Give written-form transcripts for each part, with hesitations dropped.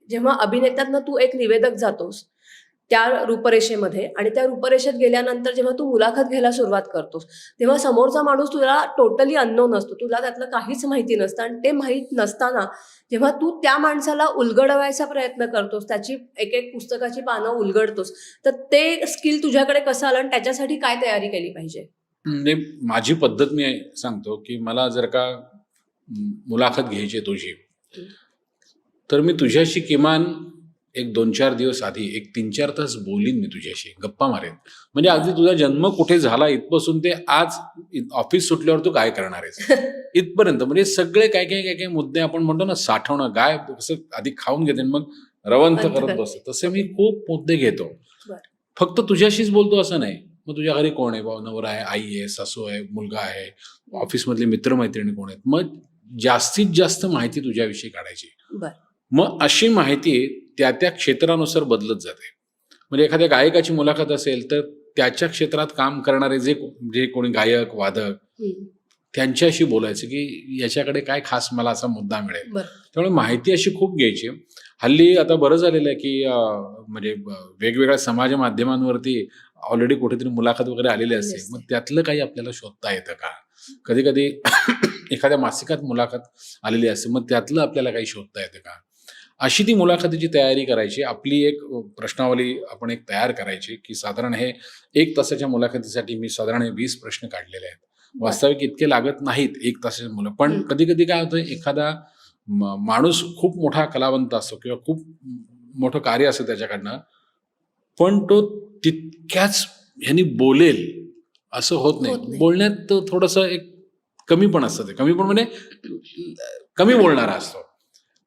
जेव्हा अभिनेत्यातनं तू एक निवेदक जातोस त्या रूपरेषेमध्ये आणि त्या रूपरेषेत गेल्यानंतर जेव्हा तू मुलाखत घ्यायला सुरुवात करतोस, तेव्हा समोरचा माणूस तुला टोटली अननोन असतो. तुला त्यातलं काहीच माहिती नसतं आणि ते माहीत नसताना जेव्हा तू त्या माणसाला उलगडवायचा प्रयत्न करतोस, त्याची एक-एक पुस्तकाची पानं उलगडतोस, तर ते स्किल तुझ्याकडे कसं आलं आणि त्याच्यासाठी काय तयारी केली पाहिजे? म्हणजे माझी पद्धत मी सांगतो, की मला जर का मुलाखत घ्यायची आहे तुझी, हं. तर मी तुझ्याशी किमान एक 2-4 दिवस आधी एक 3-4 तास बोलीन मी तुझ्याशी, गप्पा मारेन. म्हणजे अगदी तुझा जन्म कुठे झाला इथपासून ते आज ऑफिस सुटल्यावर तू काय करणार आहेस? इथपर्यंत म्हणजे सगळे काय मुद्दे आपण म्हणतो ना साठवणं, काय कसं आधी खाऊन घेते आणि मग रवंथ अंत करत करते. बसते. तसे मी ओके. खूप मुद्दे घेतो. बरं. फक्त तुझ्याशीच बोलतो असं नाही. मग तुझ्या घरी कोण आहे? नवरा आहे, आई आहे, सासू आहे, मुलगा आहे, हं. ऑफिसमधले मित्र-मैत्रिणी कोण आहेत? मग जास्तीत जास्त माहिती तुझ्याविषयी काढायची. बरं. मग अशी माहिती त्या क्षेत्रानुसार बदलत जाते. म्हणजे एखाद्या गायकाची मुलाखत असेल, तर त्याच्या क्षेत्रात काम करणारे जे कोणी गायक, वादक हं. त्यांच्याशी बोलायचं, की याच्याकडे काय खास मला असा मुद्दा मिळेल. बरं. त्यामुळे माहिती अशी खूप घ्यायची. हल्ली आता बरं झालेलं आहे, की म्हणजे वेगवेगळ्या समाज माध्यमांवरती ऑलरेडी कुठेतरी मुलाखत वगैरे आलेली आलेली असते. असते. मग त्यातलं काही आपल्याला शोधता येतं का? कधी-कधी एखाद्या मासिकात मुलाखत आलेली असते. मग त्यातलं आपल्याला काही शोधता येतं का? अशी ती मुलाखतीची तयारी करायची. आपली एक प्रश्नावली आपण एक तयार करायची, की साधारण हे 1 तासाच्या मुलाखतीसाठी मी साधारण 20 प्रश्न काढलेले आहेत. बरं. वास्तविक इतके लागत नाहीत 1 तासाची मुलं. पण हं. कधी-कधी काय होतं एखादा माणूस खूप मोठा कलावंत असतो किंवा खूप मोठं कार्य असतं त्याच्याकडनं, पण तो तितक्याच ह्यानी बोलेल असं होत होत नाही. नाही. बोलण्यात थोडंसं एक कमीपण असतं ते. कमीपण म्हणजे कमी बोलणारा असतो.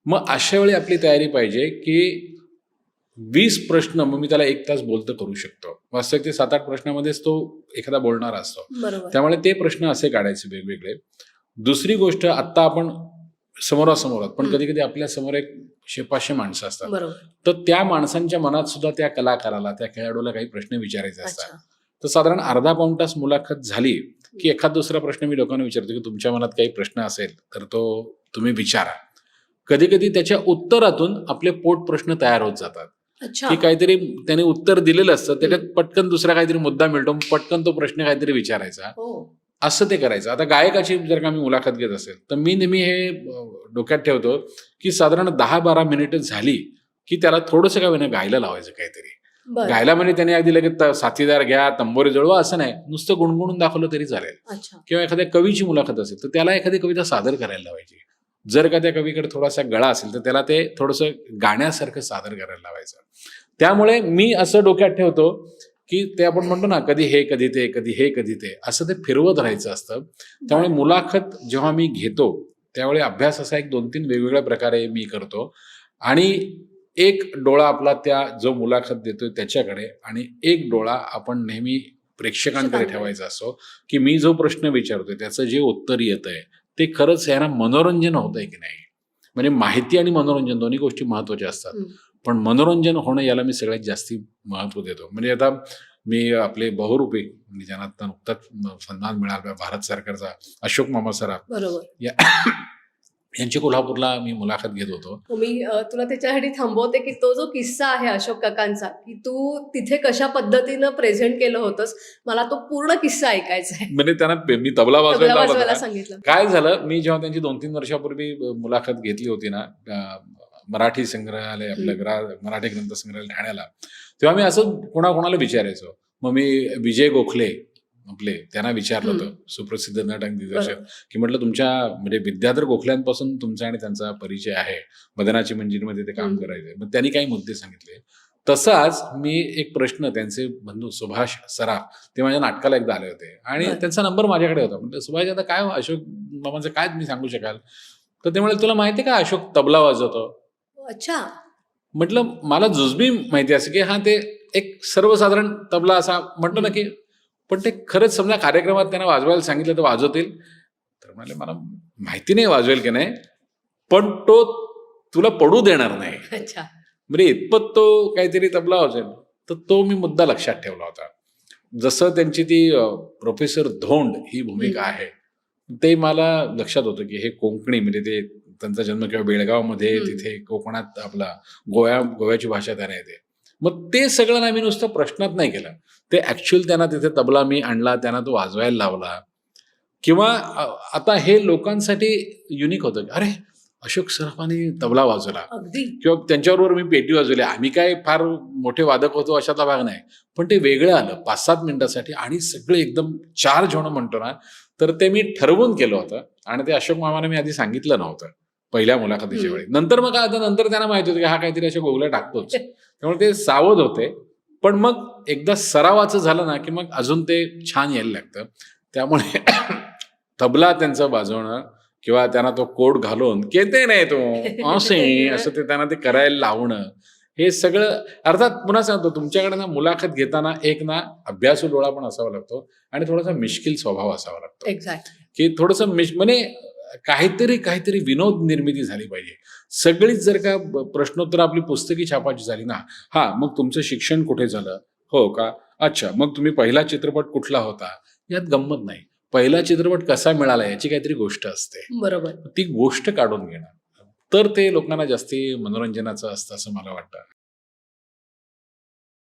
मग अशा वेळी आपली तयारी पाहिजे, की 20 प्रश्न मग मी त्याला 1 तास बोलतं करू शकतो. वास्तविक ते 7-8 प्रश्नामध्येच तो एखादा बोलणारा असतो. बरोबर. त्यामुळे ते प्रश्न असे काढायचे वेगवेगळे. दुसरी गोष्ट आत्ता आपण समोरासमोर आहोत, पण हं. कधी-कधी आपल्या समोर एक 100-500 माणसं असतात. बरोबर. तर त्या माणसांच्या मनात सुद्धा त्या कलाकाराला, त्या खेळाडूला काही प्रश्न विचारायचे असतात. अच्छा. तर साधारण अर्धा पाऊण तास मुलाखत झाली, की एखाद दुसरा प्रश्न मी लोकांना विचारतो, की तुमच्या मनात काही प्रश्न असेल, तर तो तुम्ही विचारा. कधी-कधी त्याच्या उत्तरातून आपले पोट प्रश्न तयार होत जातात, अच्छा. की काहीतरी त्याने उत्तर दिलेलं असतं, त्याच्यात हं. पटकन दुसरा काहीतरी मुद्दा मिळतो, पटकन तो प्रश्न काहीतरी विचारायचा. हो. असं ते करायचं. आता गायकाची जर का मी मुलाखत घेत असेल, तर मी नेहमी हे डोक्यात ठेवतो, की साधारण 10-12 मिनिटं झाली, की त्याला थोडंसं का होईना गायला लावायचं काहीतरी. बरं. गायला म्हणजे त्याने अगदी लगेच साथीदार घ्या, तंबोरी जुळवा असं नाही. नुसतं गुणगुणून दाखवलं तरी चालेल. अच्छा. किंवा एखाद्या कवीची मुलाखत असेल, तर त्याला एखादी कविता सादर करायला लावायची. जर का त्या कवीकडे थोडासा गळा असेल, तर त्याला ते थोडंसं गाण्यासारखं सादर करायला लावायचं. त्यामुळे मी असं डोक्यात ठेवतो, की ते आपण म्हणतो ना, कधी हे, कधी ते, कधी हे, कधी ते, असं ते फिरवत राहायचं असतं. त्यामुळे बरं. मुलाखत जेव्हा मी घेतो, त्यावेळी अभ्यास असा एक 2-3 वेगवेगळ्या प्रकारे मी करतो आणि एक डोळा आपला त्या जो मुलाखत देतोय त्याच्याकडे आणि एक डोळा आपण नेहमी प्रेक्षकांकडे प्रेक्षकांकडे. ठेवायचा असतो, की मी जो प्रश्न विचारतोय त्याचं जे उत्तर येतंय, ते खरंच यांना मनोरंजन होतंय की नाही? म्हणजे माहिती आणि मनोरंजन दोन्ही गोष्टी महत्त्वाच्या असतात. हं. पण मनोरंजन होणं याला मी सगळ्यात जास्ती महत्त्व देतो. म्हणजे आता मी आपले बहुरूपी म्हणजे ज्यांना आता नुकताच सन्मान मिळाला भारत सरकारचा अशोक मामा सराफ बरोबर. या यांची कोल्हापूरला मी मुलाखत घेत होतो. हो, मी तुला त्याच्यासाठी थांबवते, की तो जो किस्सा आहे अशोक काकांचा, की तू तिथे कशा पद्धतीनं प्रेझेंट केलं होतंस, मला तो पूर्ण किस्सा ऐकायचा आहे. म्हणजे त्यांना मी तबला तबला वाजवायला लावला वाजवायला होता. सांगितलं. काय झालं, मी जेव्हा त्यांची 2-3 वर्षापूर्वी मुलाखत घेतली होती ना, मराठी संग्रहालय आपलं मराठी ग्रंथ संग्रहालय ठाण्याला, तेव्हा मी असं कोणाकोणाला विचारायचो. मग मी विजय गोखले आपले त्यांना विचारलं हं. होतं, सुप्रसिद्ध नट आणि दिग्दर्शक, बरोबर. की म्हटलं तुमच्या म्हणजे विद्याधर गोखल्यांपासून तुमचा आणि त्यांचा परिचय आहे. मदनाची मंजिरीमध्ये ते काम हं. करायचे. मग त्यांनी काही मुद्दे सांगितले. तसाच मी एक प्रश्न त्यांचे बंधू सुभाष सराफ ते माझ्या नाटकाला एकदा आले होते आणि बरं. त्यांचा नंबर माझ्याकडे होता. म्हटलं सुभाष आता काय अशोक मामाचं काय तुम्ही सांगू शकाल? तर ते म्हणाले, तुला माहिती आहे का अशोक तबला वाजवतो? अच्छा. म्हटलं मला जुजबी माहिती असं की हा ते एक सर्वसाधारण तबला असा म्हणतो ना, हं. की पण ते खरंच समजा कार्यक्रमात त्यांना वाजवायला सांगितलं तर वाजवतील? तर म्हणाले, मला माहिती नाही वाजवेल की नाही, पण तो तुला पडू देणार नाही. अच्छा. म्हणजे इतपत तो काहीतरी तबला वाजवेल. तर तो मी मुद्दा लक्षात ठेवला होता. जसं त्यांची ती प्रोफेसर धोंड ही भूमिका हं. आहे, ते मला लक्षात होतं, की हे कोंकणी म्हणजे ते त्यांचा जन्म किंवा बेळगावमध्ये, हम्म. तिथे कोकणात आपला गोव्याची भाषा त्यांना येते. मग ते सगळं ना मी नुसतं प्रश्नात नाही केलं. ते ऍक्च्युअल त्यांना तिथे तबला मी आणला, त्यांना तो वाजवायला लावला. किंवा आता हे लोकांसाठी युनिक होतं की अरे अशोक सराफांनी तबला वाजवला अगदी किंवा त्यांच्याबरोबर मी पेटी वाजवली. आम्ही काय फार मोठे वादक होतो अशातला भाग नाही, पण ते वेगळं आलं 5-7 मिनिटासाठी आणि सगळे एकदम चार्ज होणं म्हणतो ना, तर ते मी ठरवून केलं होतं. आणि ते अशोक मामाने मी आधी सांगितलं नव्हतं पहिल्या मुलाखतीच्या वेळी. नंतर मग काय नंतर त्यांना माहिती होतं की हा काहीतरी अशा गोगल्या टाकतोच, त्यामुळे ते सावध होते. पण मग एकदा सरावाचं झालं ना की मग अजून ते छान यायला लागतं. त्यामुळे तबला त्यांचं वाजवणं किंवा त्यांना तो कोड घालून केते नाही तो असे असं ते त्यांना ते करायला लावणं, हे सगळं अर्थात पुन्हा सांगतो तुमच्याकडे ना मुलाखत घेताना एक ना अभ्यासू डोळा पण असावा लागतो आणि थोडासा मिश्किल स्वभाव असावा लागतो. एक्झॅक्टली. की थोडंसं म्हणजे काहीतरी विनोद निर्मिती झाली पाहिजे. सगळीच जर का प्रश्नोत्तर आपली पुस्तकी छापाची झाली ना, हा मग तुमचं शिक्षण कुठे झालं, हो का, अच्छा मग तुम्ही पहिला चित्रपट कुठला होता, यात गंमत नाही. पहिला चित्रपट कसा मिळाला याची काहीतरी गोष्ट असते, बरोबर. ती गोष्ट काढून घेणं तर ते लोकांना जास्ती मनोरंजनाचं असतं असं मला वाटतं.